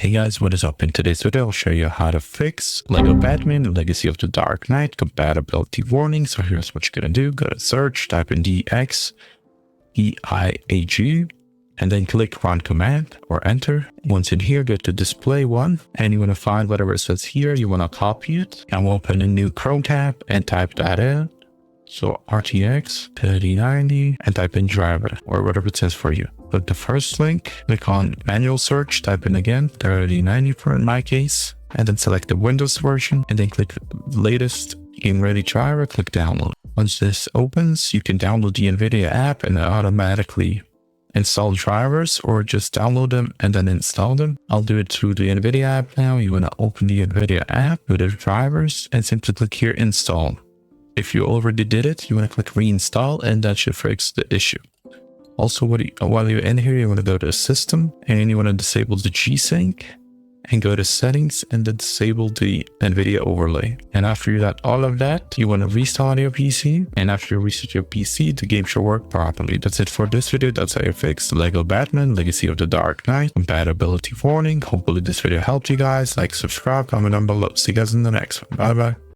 Hey guys, what is up? In today's video, I'll show you how to fix Lego Batman Legacy of the Dark Knight compatibility warning. So here's what you're gonna do. Go to search, type in DXEIAG, and then click run command or enter. Once in here, go to display one, and you want to find whatever it says here. You want to copy it and we'll open a new Chrome tab and type that in. So RTX 3090 and type in driver or whatever it says for you. Click the first link, click on manual search, type in again 3090 for in my case, and then select the Windows version and then click latest game ready driver, click download. Once this opens, you can download the NVIDIA app and automatically install drivers, or just download them and then install them. I'll do it through the NVIDIA app now. You want to open the NVIDIA app, go to drivers and simply click here install. If you already did it, you want to click reinstall and that should fix the issue. Also, while you're in here, you want to go to system and you want to disable the G-Sync and go to settings and then disable the NVIDIA overlay. And after you got all of that, you want to restart your PC. And after you restart your PC, the game should work properly. That's it for this video. That's how you fix Lego Batman Legacy of the Dark Knight compatibility warning. Hopefully this video helped you guys. Like, subscribe, comment down below. See you guys in the next one. Bye bye.